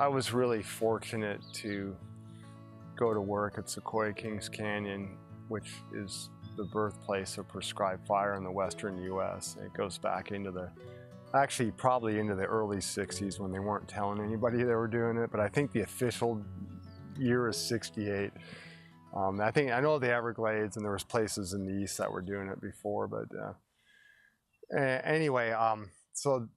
I was really fortunate to go to work at Sequoia Kings Canyon, which is the birthplace of prescribed fire in the western U.S. It goes back into actually probably into the early 60s when they weren't telling anybody they were doing it, but I think the official year is 68. I know the Everglades, and there was places in the east that were doing it before, but anyway, so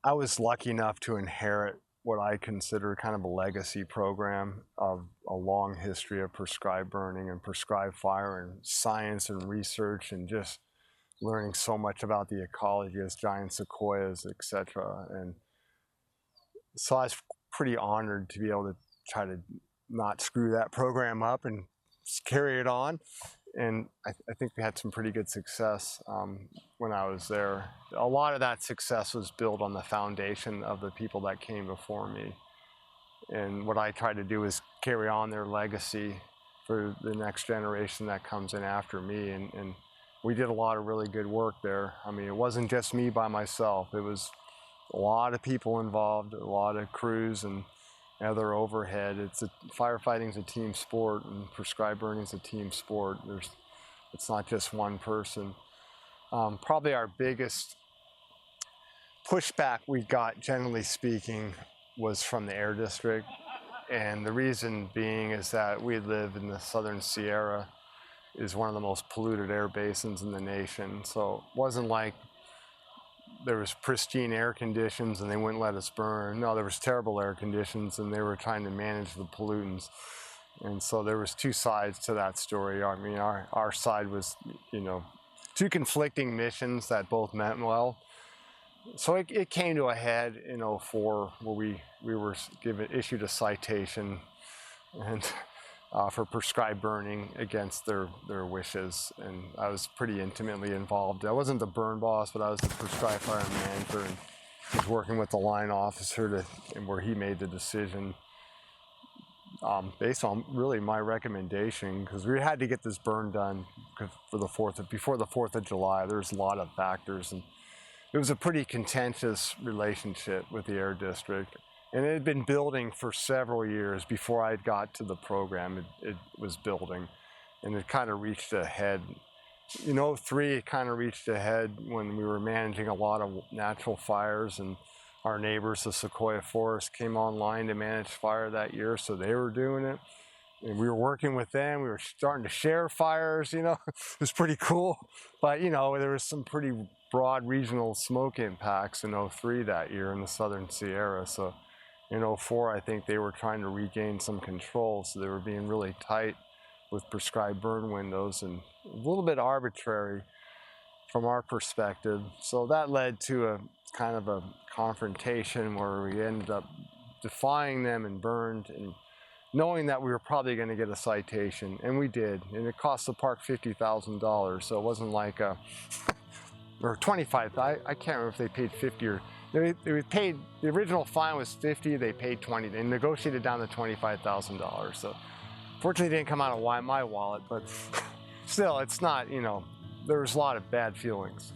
I was lucky enough to inherit what I consider kind of a legacy program of a long history of prescribed burning and prescribed fire and science and research and just learning so much about the ecology of giant sequoias, etc. And so I was pretty honored to be able to try to not screw that program up and carry it on. And I think we had some pretty good success when I was there. A lot of that success was built on the foundation of the people that came before me. And what I try to do is carry on their legacy for the next generation that comes in after me. And we did a lot of really good work there. I mean, it wasn't just me by myself. It was a lot of people involved, a lot of crews and other overhead. Firefighting's a team sport, and prescribed burning's a team sport. It's not just one person. Probably our biggest pushback we got, generally speaking, was from the Air District. And the reason being is that we live in the Southern Sierra, is one of the most polluted air basins in the nation. So it wasn't like there was pristine air conditions and they wouldn't let us burn. No, there was terrible air conditions and they were trying to manage the pollutants. And so there was two sides to that story. I mean, our side was, two conflicting missions that both meant well. So it came to a head in '04 where we were issued a citation and for prescribed burning against their wishes, and I was pretty intimately involved. I wasn't the burn boss, but I was the prescribed fire manager, and was working with the line officer where he made the decision based on really my recommendation, because we had to get this burn done before the 4th of July. There's a lot of factors, and it was a pretty contentious relationship with the Air District. And it had been building for several years before I got to the program. It was building, and it kind of reached a head. In '03, it kind of reached a head when we were managing a lot of natural fires, and our neighbors, the Sequoia Forest, came online to manage fire that year, so they were doing it. And we were working with them. We were starting to share fires, It was pretty cool. But, there was some pretty broad regional smoke impacts in '03 that year in the Southern Sierra. So in '04, I think they were trying to regain some control, so they were being really tight with prescribed burn windows and a little bit arbitrary from our perspective. So that led to a kind of a confrontation where we ended up defying them and burned, and knowing that we were probably going to get a citation, and we did. And it cost the park $50,000, so it wasn't like or 25. I can't remember if they paid 50 or. They paid, the original fine was 50, they paid 20, they negotiated down to $25,000. So fortunately it didn't come out of my wallet, but still, it's not, there was a lot of bad feelings.